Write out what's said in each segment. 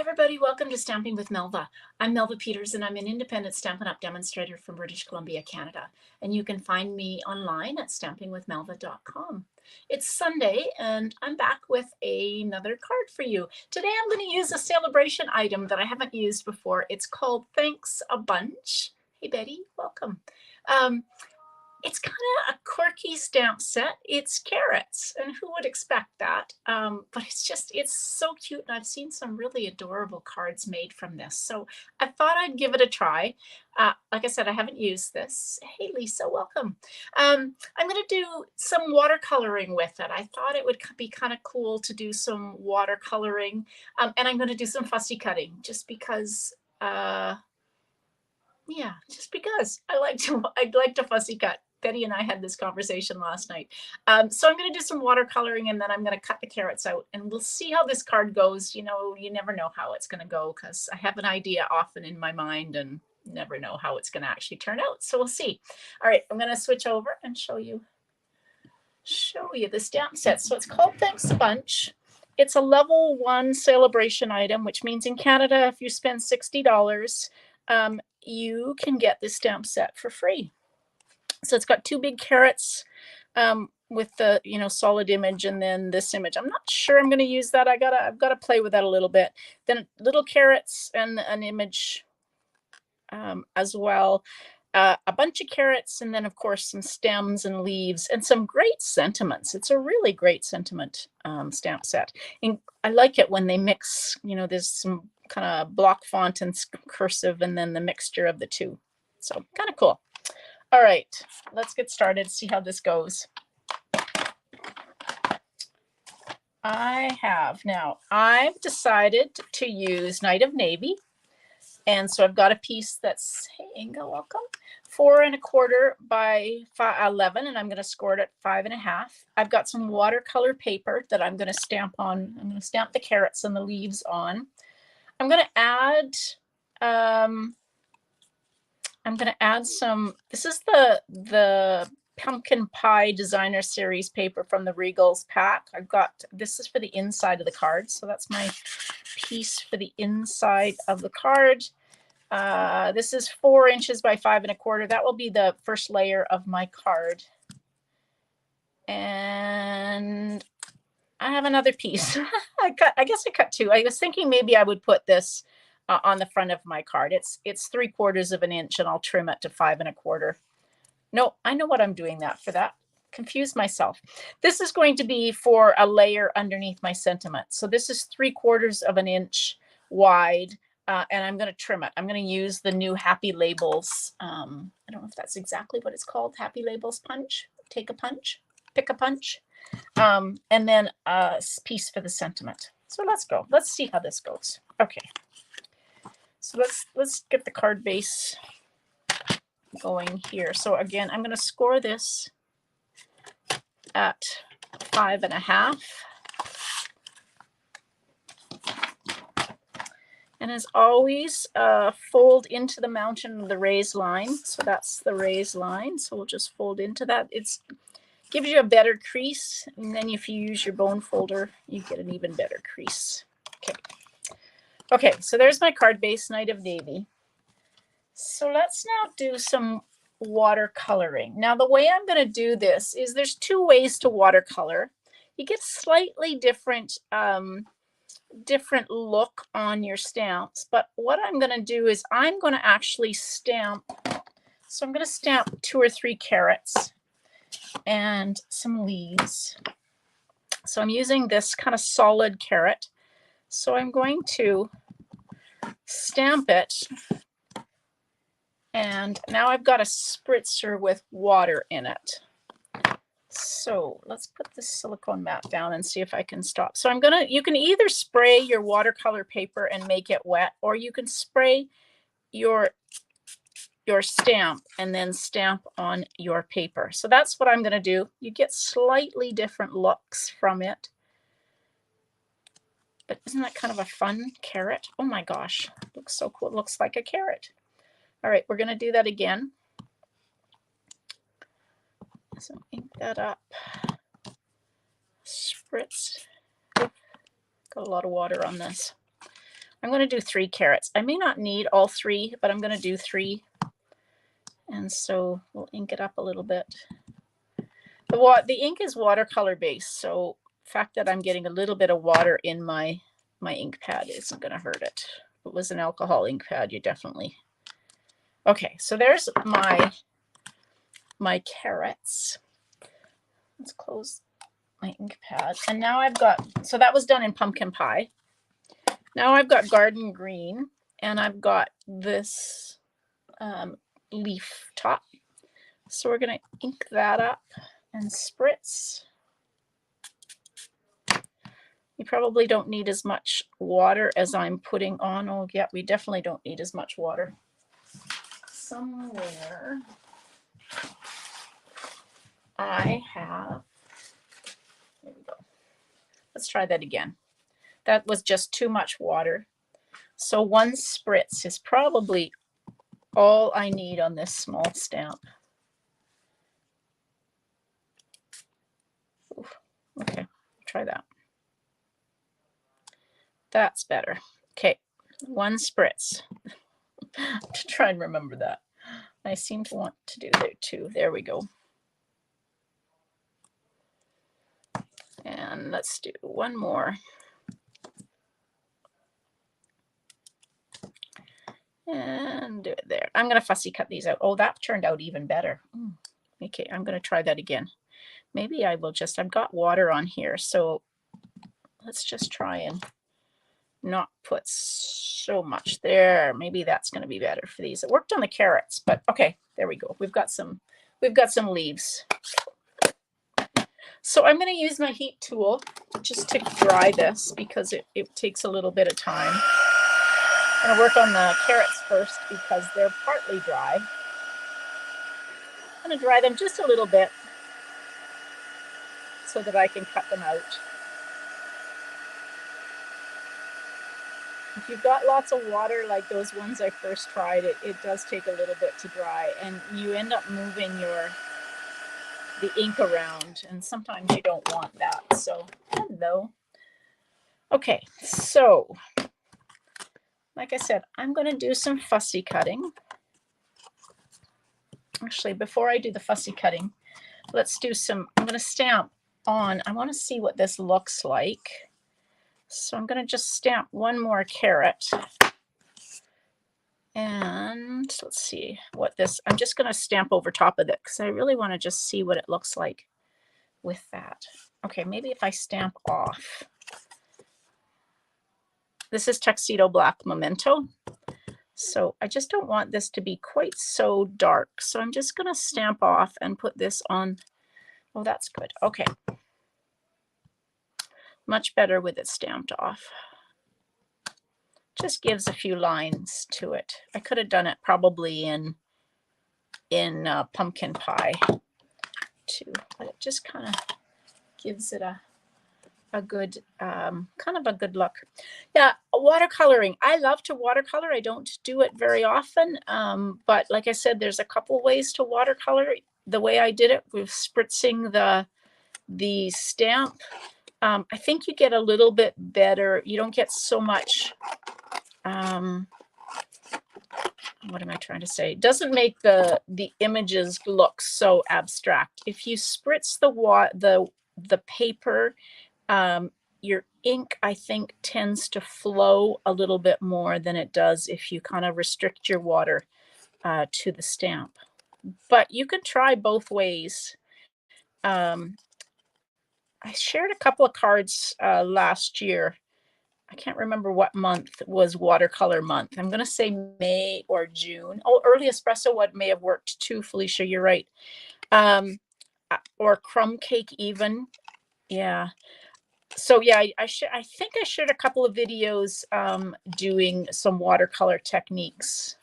everybody, welcome to Stamping with Melva. I'm Melva Peters and I'm an independent Stampin' Up! Demonstrator from British Columbia, Canada. And you can find me online at stampingwithmelva.com. It's Sunday and I'm back with another card for you. Today I'm going to use a celebration item that I haven't used before. It's called Thanks a Bunch. Hey Betty, welcome. It's kind of a quirky stamp set. It's carrots, and who would expect that? But it's so cute, and I've seen some really adorable cards made from this. So I thought I'd give it a try. Like I said, I haven't used this. Hey, Lisa, welcome. I'm going to do some watercoloring with it. I thought it would be kind of cool to do some watercoloring, and I'm going to do some fussy cutting just because. Yeah, just because I'd like to fussy cut. Betty and I had this conversation last night. So I'm going to do some watercoloring and then I'm going to cut the carrots out and we'll see how this card goes. You know, you never know how it's going to go because I have an idea often in my mind and never know how it's going to actually turn out. So we'll see. All right, I'm going to switch over and show you the stamp set. So it's called Thanks a Bunch. It's a level 1 celebration item, which means in Canada, if you spend $60, you can get this stamp set for free. So it's got two big carrots with the solid image and then this image. I'm not sure I'm going to use that. I've got to play with that a little bit. Then little carrots and an image as well. A bunch of carrots and then of course some stems and leaves and some great sentiments. It's a really great sentiment stamp set. And I like it when they mix, there's some kind of block font and cursive and then the mixture of the two. So kind of cool. All right, let's get started, see how this goes. I've decided to use Night of Navy. And so I've got a piece that's, hey Inga, welcome, 4 1/4 by 11, and I'm going to score it at 5 1/2. I've got some watercolor paper that I'm going to stamp on. I'm going to stamp the carrots and the leaves on. I'm going to add some, this is the Pumpkin Pie Designer Series paper from the Regals pack. This is for the inside of the card. So that's my piece for the inside of the card. This is 4 inches by 5 1/4. That will be the first layer of my card. And I have another piece. I guess I cut 2. I was thinking maybe I would put this on the front of my card. It's 3/4 of an inch and I'll trim it to 5 1/4. No, I know what I'm doing that for. That confused myself. This is going to be for a layer underneath my sentiment. So this is 3/4 of an inch wide, and I'm going to trim it. I'm going to use the new Happy Labels. I don't know if that's exactly what it's called. Happy Labels punch. Take a punch. Pick a punch. And then a piece for the sentiment. So let's go. Let's see how this goes. Okay. So let's get the card base going here. So again, I'm going to score this at 5 1/2. And as always, fold into the mountain of the raised line. So that's the raised line. So we'll just fold into that. It gives you a better crease. And then if you use your bone folder, you get an even better crease. Okay, so there's my card base, Night of Navy. So let's now do some watercoloring. Now the way I'm going to do this is there's 2 ways to watercolor. You get slightly different look on your stamps, but what I'm going to do is I'm going to actually stamp. So I'm going to stamp 2 or 3 carrots and some leaves. So I'm using this kind of solid carrot. So I'm going to stamp it. And now I've got a spritzer with water in it. So let's put this silicone mat down and see if I can stop. So you can either spray your watercolor paper and make it wet, or you can spray your stamp and then stamp on your paper. So that's what I'm going to do. You get slightly different looks from it. But isn't that kind of a fun carrot? Oh my gosh, it looks so cool. It looks like a carrot. All right, we're going to do that again. So ink that up. Spritz. Got a lot of water on this. I'm going to do 3 carrots. I may not need all 3, but I'm going to do 3. And so we'll ink it up a little bit. The ink is watercolor based, so the fact that I'm getting a little bit of water in my ink pad isn't going to hurt it. If it was an alcohol ink pad, you definitely. Okay, so there's my carrots. Let's close my ink pad. And now I've got, so that was done in pumpkin pie. Now I've got garden green, and I've got this leaf top. So we're going to ink that up and spritz. You probably don't need as much water as I'm putting on. Oh, yeah, we definitely don't need as much water. Somewhere I have, there we go. Let's try that again. That was just too much water. So 1 spritz is probably all I need on this small stamp. Ooh, okay, try that. That's better. Okay, 1 spritz. To try and remember that. I seem to want to do there too. There we go. And let's do 1 more. And do it there. I'm going to fussy cut these out. Oh, that turned out even better. Okay, I'm going to try that again. Maybe I will just, I've got water on here, so let's just try and not put so much there. Maybe that's going to be better for these. It worked on the carrots, but okay, there we go. We've got some leaves. So I'm going to use my heat tool just to dry this because it takes a little bit of time. I'm going to work on the carrots first because they're partly dry. I'm going to dry them just a little bit so that I can cut them out. If you've got lots of water like those ones I first tried, it does take a little bit to dry, and you end up moving the ink around, and sometimes you don't want that. So hello. Okay, so like I said, I'm going to do some fussy cutting. Actually, before I do the fussy cutting, let's do some, I'm going to stamp on, I want to see what this looks like. So I'm going to just stamp 1 more carrot. And let's see what this, I'm just going to stamp over top of it because I really want to just see what it looks like with that. Okay, maybe if I stamp off. This is Tuxedo Black Memento. So I just don't want this to be quite so dark. So I'm just going to stamp off and put this on. Oh, that's good. Okay. Much better with it stamped off. Just gives a few lines to it. I could have done it probably in pumpkin pie too, but it just kind of gives it a good kind of a good look. Yeah, watercoloring. I love to watercolor. I don't do it very often, but like I said, there's a couple ways to watercolor. The way I did it with spritzing the stamp, I think you get a little bit better. You don't get so much. What am I trying to say? It doesn't make the images look so abstract. If you spritz the paper, your ink, I think, tends to flow a little bit more than it does if you kind of restrict your water to the stamp. But you can try both ways. I shared a couple of cards last year. I can't remember what month was watercolor month. I'm going to say May or June. Oh, early espresso what may have worked too, Felicia. You're right. Or crumb cake even. Yeah. So yeah, I think I shared a couple of videos doing some watercolor techniques.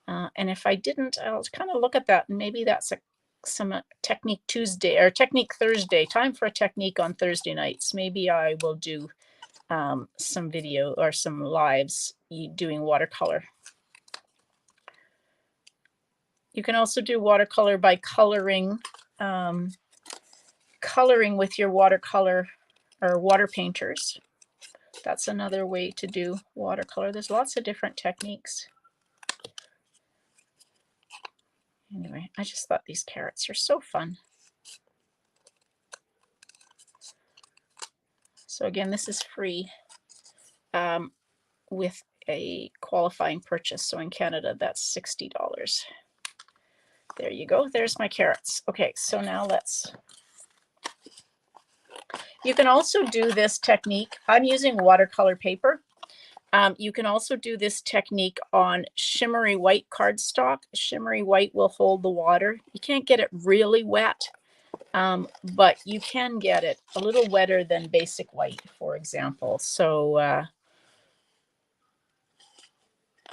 And if I didn't, I'll kind of look at that. And maybe that's some Technique Tuesday or Technique Thursday. Time for a technique on Thursday nights. Maybe I will do some video or some lives doing watercolor. You can also do watercolor by coloring with your watercolor or water painters. That's another way to do watercolor. There's lots of different techniques. Anyway, I just thought these carrots are so fun. So again, this is free with a qualifying purchase. So in Canada, that's $60. There you go. There's my carrots. Okay, so now you can also do this technique. I'm using watercolor paper. You can also do this technique on shimmery white cardstock. Shimmery white will hold the water. You can't get it really wet, but you can get it a little wetter than basic white, for example. So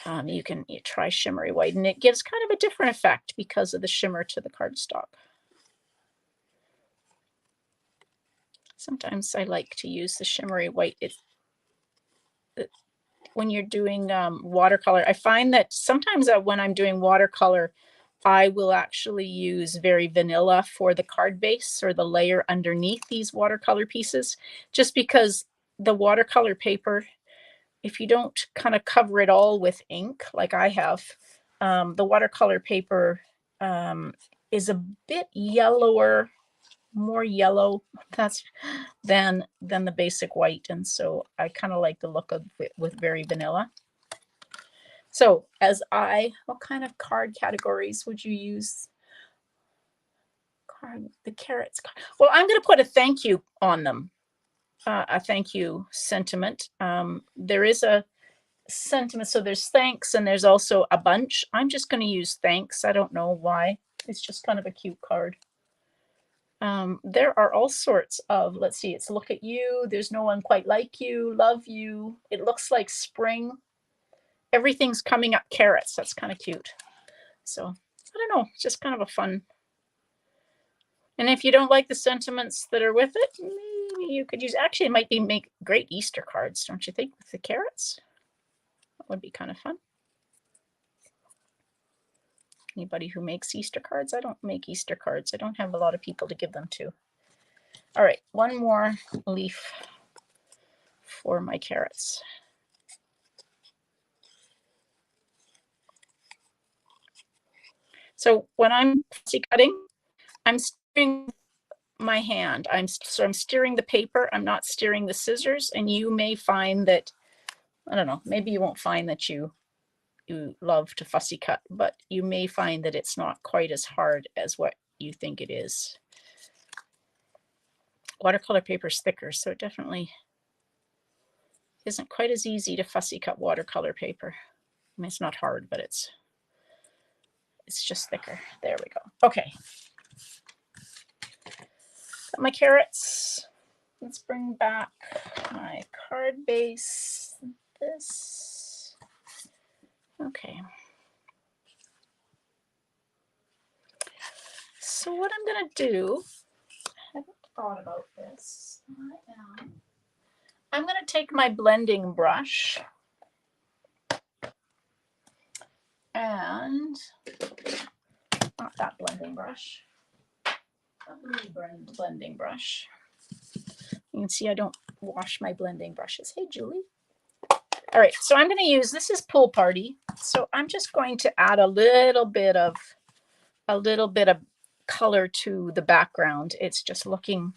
you try shimmery white, and it gives kind of a different effect because of the shimmer to the cardstock. Sometimes I like to use the shimmery white. When you're doing watercolor, I find that sometimes when I'm doing watercolor, I will actually use very vanilla for the card base or the layer underneath these watercolor pieces, just because the watercolor paper, if you don't kind of cover it all with ink like I have, the watercolor paper is a bit yellower, more yellow than the basic white, and so I kind of like the look of it with very vanilla. So what kind of card categories would you use? The carrots. Well, I'm going to put a thank you on them, a thank you sentiment. There is a sentiment, so there's thanks and there's also a bunch. I'm just going to use thanks. I don't know why. It's just kind of a cute card. There are all sorts of, let's see, it's look at you, there's no one quite like you, love you, it looks like spring, everything's coming up carrots. That's kind of cute. So I don't know, it's just kind of a fun. And if you don't like the sentiments that are with it, maybe you could use, actually it might make great Easter cards, don't you think, with the carrots? That would be kind of fun. Anybody who makes Easter cards? I don't make Easter cards. I don't have a lot of people to give them to. All right, one more leaf for my carrots. So when I'm fussy cutting, I'm steering my hand. I'm steering the paper. I'm not steering the scissors. And you may find that, I don't know, maybe you won't find that you love to fussy cut, but you may find that it's not quite as hard as what you think it is. Watercolor paper is thicker, so it definitely isn't quite as easy to fussy cut watercolor paper. I mean, it's not hard, but it's just thicker. There we go. Okay. Got my carrots. Let's bring back my card base. This. Okay. So what I'm going to do, I haven't thought about this. I'm going to take my blending brush and not that blending brush, a blending brush. You can see I don't wash my blending brushes. Hey, Julie. All right, so I'm going to use, this is Pool Party. So I'm just going to add a little bit of color to the background. It's just looking,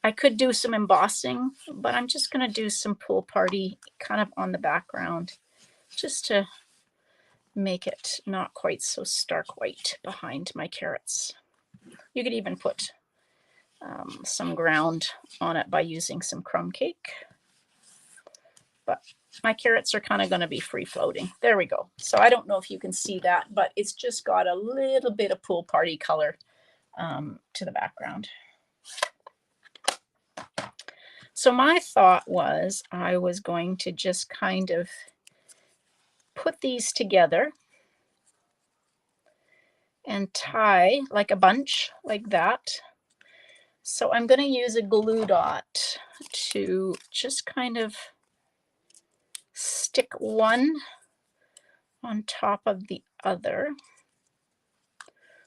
I could do some embossing, but I'm just going to do some Pool Party kind of on the background just to make it not quite so stark white behind my carrots. You could even put some ground on it by using some crumb cake. But my carrots are kind of going to be free floating. There we go. So I don't know if you can see that, but it's just got a little bit of Pool Party color to the background. So my thought was I was going to just kind of put these together and tie like a bunch like that. So I'm going to use a glue dot to just kind of stick one on top of the other.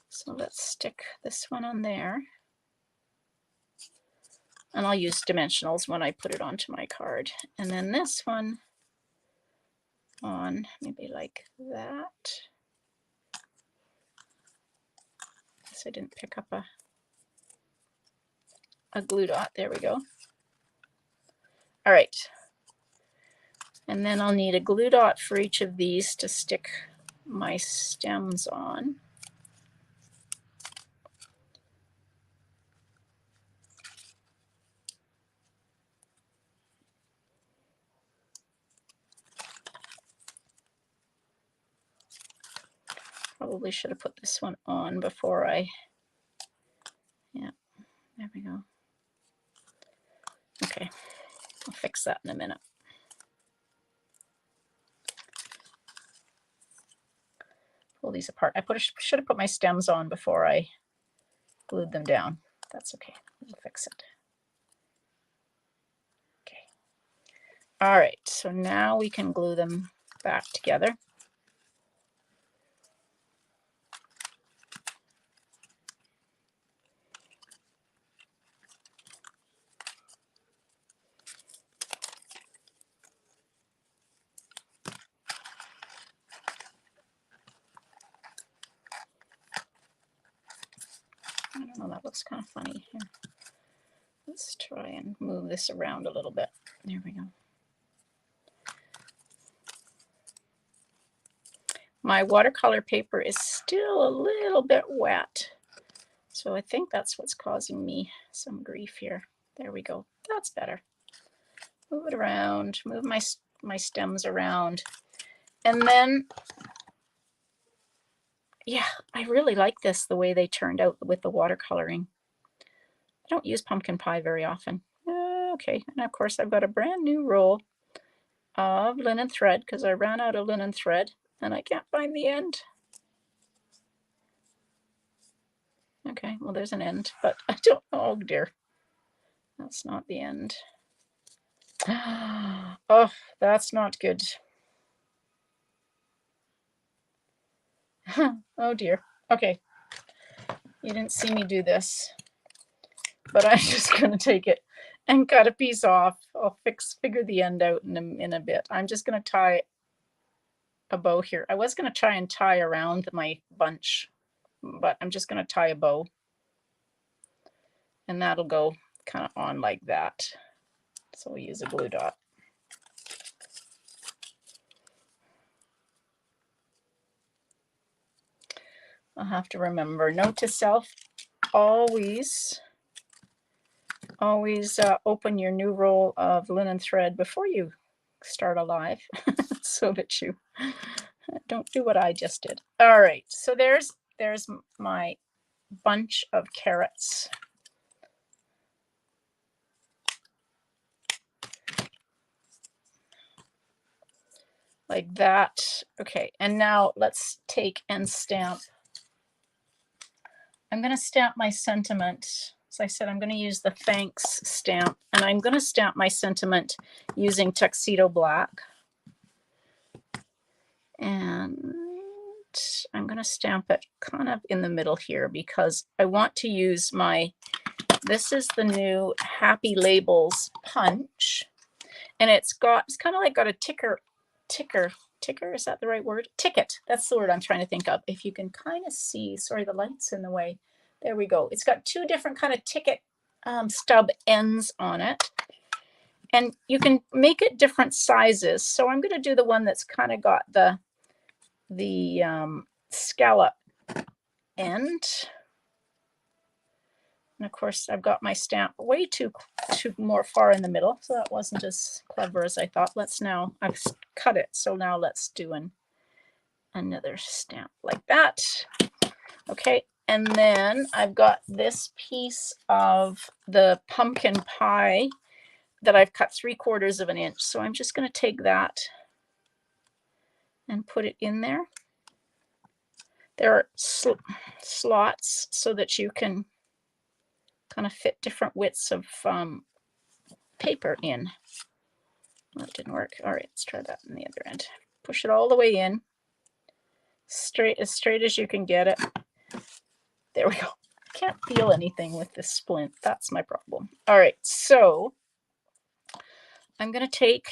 So let's stick this one on there. And I'll use dimensionals when I put it onto my card. And then this one on maybe like that. Guess I didn't pick up a glue dot. There we go. All right. And then I'll need a glue dot for each of these to stick my stems on. Probably should have put this one on before I, yeah, there we go. Okay, I'll fix that in a minute. Pull these apart. I should have put my stems on before I glued them down. That's okay, we'll fix it. Okay. All right, so now we can glue them back together. I don't know, that looks kind of funny here. Let's try and move this around a little bit. There we go. My watercolor paper is still a little bit wet, so I think that's what's causing me some grief here. There we go. That's better. Move it around, move my stems around. And then, yeah, I really like this, the way they turned out with the watercoloring. I don't use pumpkin pie very often. Okay, and of course I've got a brand new roll of linen thread because I ran out of linen thread and I can't find the end. Okay, well there's an end, but I don't know. Oh dear, that's not the end. Oh, that's not good. Oh dear. Okay, you didn't see me do this, but I'm just gonna take it and cut a piece off. I'll figure the end out in a bit. I'm just gonna tie a bow here. I was gonna try and tie around my bunch, but I'm just gonna tie a bow, and that'll go kind of on like that. So we'll use a glue dot. I'll have to remember, note to self, always open your new roll of linen thread before you start a live so that you don't do what I just did. All right, so there's my bunch of carrots. Like that. Okay, and now let's take and stamp. I'm going to stamp my sentiment. As I said, I'm going to use the thanks stamp, and I'm going to stamp my sentiment using Tuxedo Black. And I'm going to stamp it kind of in the middle here because I want to use this is the new Happy Labels punch. And it's kind of like got a ticker, is that the right word? Ticket, that's the word I'm trying to think of. If you can kind of see, sorry, the light's in the way. There we go. It's got two different kind of ticket stub ends on it. And you can make it different sizes. So I'm going to do the one that's kind of got the scallop end. And of course, I've got my stamp way too more far in the middle, so that wasn't as clever as I thought. I've cut it, so now let's do another stamp like that. Okay, and then I've got this piece of the pumpkin pie that I've cut 3/4 of an inch. So I'm just going to take that and put it in there. There are slots so that you can kind of fit different widths of paper in. That didn't work. All right, let's try that on the other end. Push it all the way in, as straight as you can get it. There we go. can't feel anything with this splint. That's my problem. All right, so I'm going to take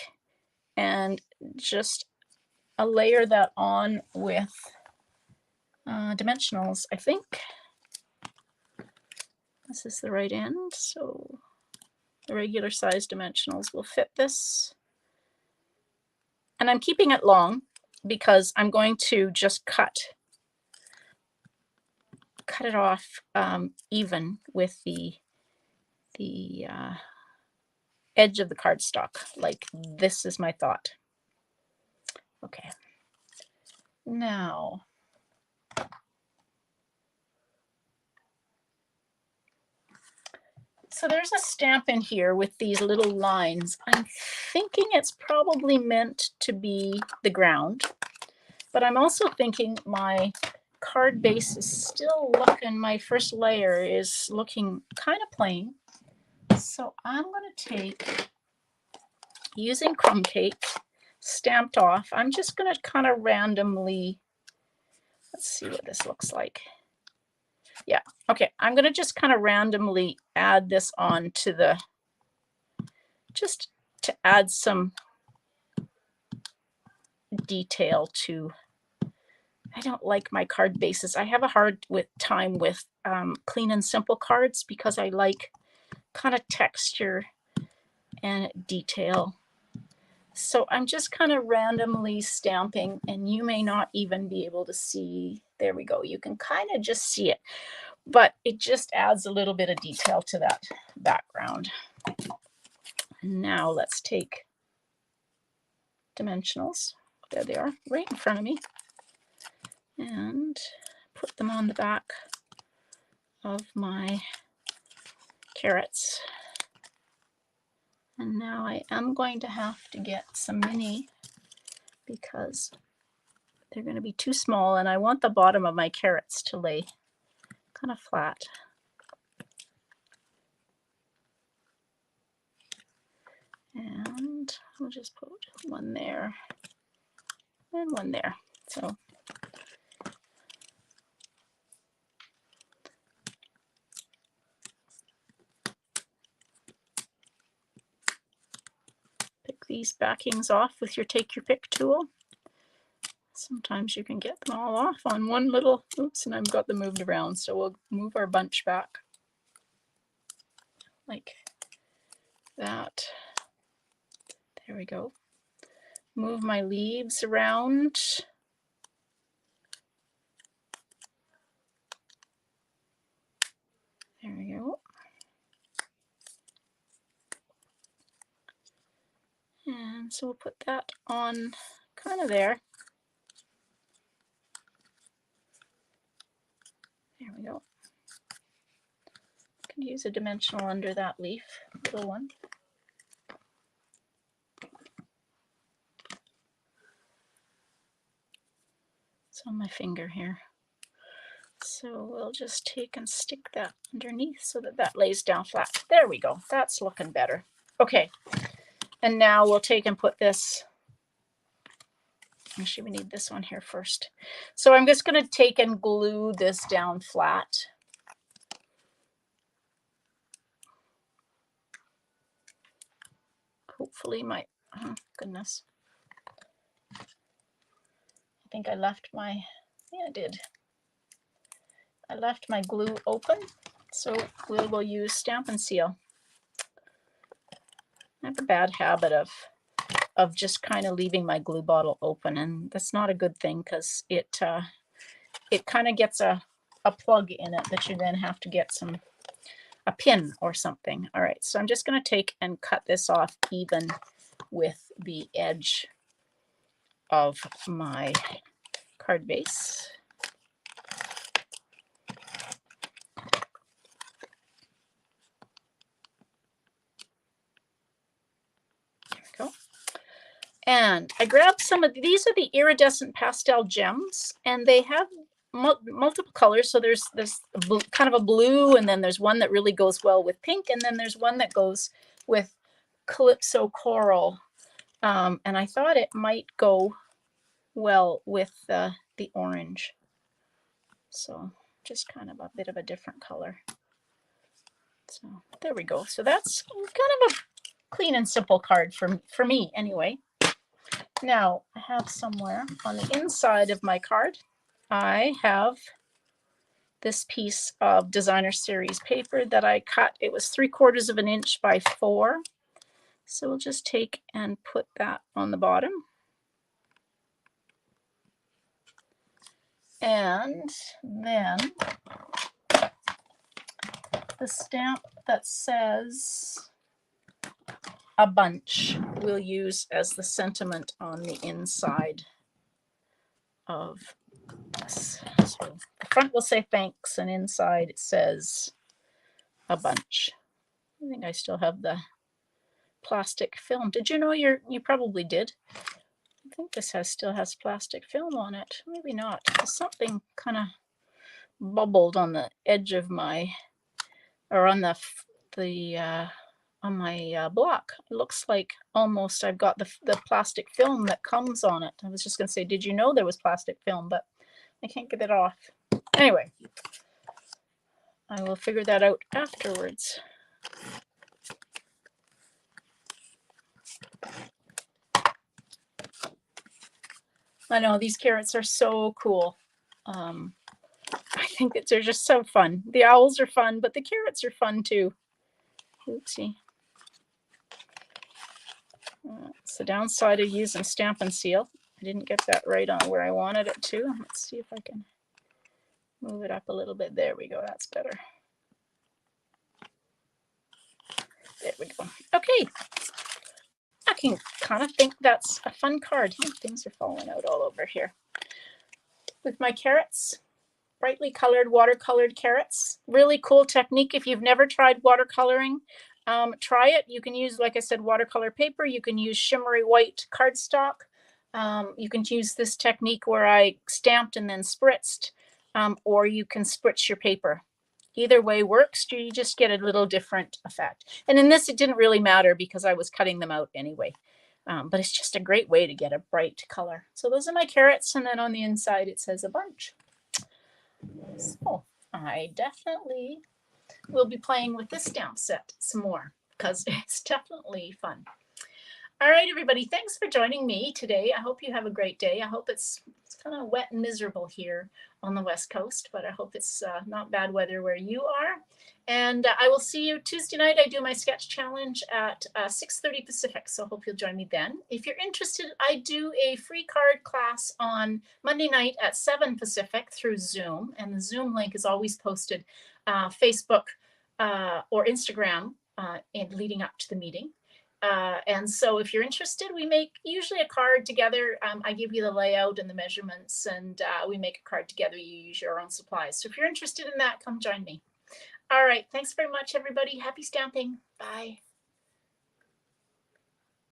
and just layer that on with dimensionals. I think this is the right end, so the regular size dimensionals will fit this. And I'm keeping it long because I'm going to just cut it off even with the edge of the cardstock. Like this is my thought. Okay. Now, so there's a stamp in here with these little lines. I'm thinking it's probably meant to be the ground, but I'm also thinking my card base is still looking, my first layer is looking kind of plain. So I'm going to take, using crumb cake stamped off, I'm just going to kind of randomly, let's see what this looks like. Yeah, okay, I'm going to just kind of randomly add this on to the, just to add some detail to, I don't like my card bases. I have a hard time with clean and simple cards because I like kind of texture and detail. So I'm just kind of randomly stamping, and you may not even be able to see. There we go. You can kind of just see it, but it just adds a little bit of detail to that background. Now let's take dimensionals. There they are, right in front of me, and put them on the back of my carrots. And now I am going to have to get some mini because they're going to be too small, and I want the bottom of my carrots to lay kind of flat. And I'll just put one there and one there. So pick these backings off with your take your pick tool. Sometimes you can get them all off on one little, oops, and I've got them moved around. So we'll move our bunch back like that. There we go. Move my leaves around. There we go. And so we'll put that on kind of there. There we go. Can use a dimensional under that leaf, little one. It's on my finger here. So we'll just take and stick that underneath so that that lays down flat. There we go. That's looking better. Okay. And now we'll take and put this, actually we need this one here first. So I'm just going to take and glue this down flat. Hopefully my, oh goodness. I think I left my, yeah I did. I left my glue open, so we will use Stampin' Seal. I have a bad habit of just kind of leaving my glue bottle open, and that's not a good thing because it kind of gets a plug in it that you then have to get a pin or something. All right, so I'm just going to take and cut this off even with the edge of my card base. There we go. And I grabbed some of these are the iridescent pastel gems, and they have multiple colors. So there's kind of a blue, and then there's one that really goes well with pink, and then there's one that goes with Calypso Coral. And I thought it might go well with the orange. So just kind of a bit of a different color. So there we go. So that's kind of a clean and simple card for me anyway. Now I have somewhere on the inside of my card, I have this piece of designer series paper that I cut. It was 3/4 of an inch by 4. So we'll just take and put that on the bottom. And then the stamp that says a bunch we'll use as the sentiment on the inside of this. So the front will say thanks, and inside it says a bunch. I think I still have the plastic film. Did you know you probably did? I think this still has plastic film on it. Maybe not. Something kind of bubbled on the edge of my, or on on my block. It looks like almost I've got the plastic film that comes on it. I was just going to say, did you know there was plastic film? But I can't get it off. Anyway, I will figure that out afterwards. I know these carrots are so cool. I think that they're just so fun. The owls are fun, but the carrots are fun too. Oopsie. It's the downside of using Stampin' Seal. I didn't get that right on where I wanted it to. Let's see if I can move it up a little bit. There we go. That's better. There we go. Okay. I can kind of think that's a fun card. Things are falling out all over here. With my carrots, brightly colored watercolored carrots. Really cool technique. If you've never tried watercoloring, try it. You can use, like I said, watercolor paper. You can use shimmery white cardstock. You can use this technique where I stamped and then spritzed, or you can spritz your paper. Either way works. You just get a little different effect. And in this, it didn't really matter because I was cutting them out anyway. But it's just a great way to get a bright color. So those are my carrots. And then on the inside, it says a bunch. So I definitely will be playing with this stamp set some more because it's definitely fun. All right, everybody, thanks for joining me today. I hope you have a great day. I hope it's kind of wet and miserable here on the West Coast, but I hope it's not bad weather where you are. And I will see you Tuesday night. I do my sketch challenge at 6:30 Pacific, so I hope you'll join me then. If you're interested, I do a free card class on Monday night at 7 Pacific through Zoom, and the Zoom link is always posted Facebook or Instagram leading up to the meeting. And so if you're interested, we make usually a card together. I give you the layout and the measurements, and we make a card together. You use your own supplies. So if you're interested in that, come join me. All right. Thanks very much, everybody. Happy stamping. Bye.